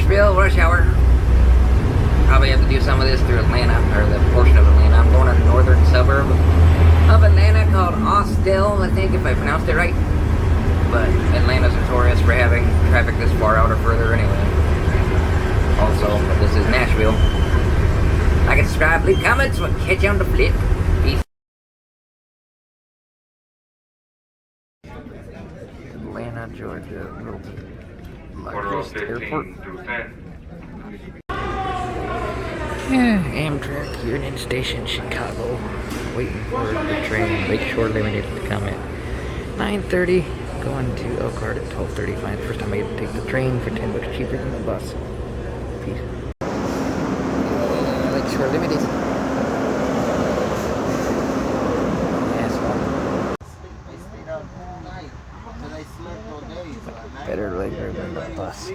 Nashville, rush hour. Probably have to do some of this through Atlanta, or the portion of Atlanta. I'm going to the northern suburb of Atlanta called Austell, I think, if I pronounced it right. But Atlanta's notorious for having traffic this far out or further anyway. Also, this is Nashville. Like and subscribe, leave comments, we'll catch you on the flip. Peace. Atlanta, Georgia, largest airport. Yeah, Amtrak, Union Station, Chicago. Waiting for the train, Lakeshore Limited to come at 9:30. Going to Elkhart at 12:35. First time I get to take the train for $10 cheaper than the bus. Peace. Lakeshore Limited. Better later than the bus.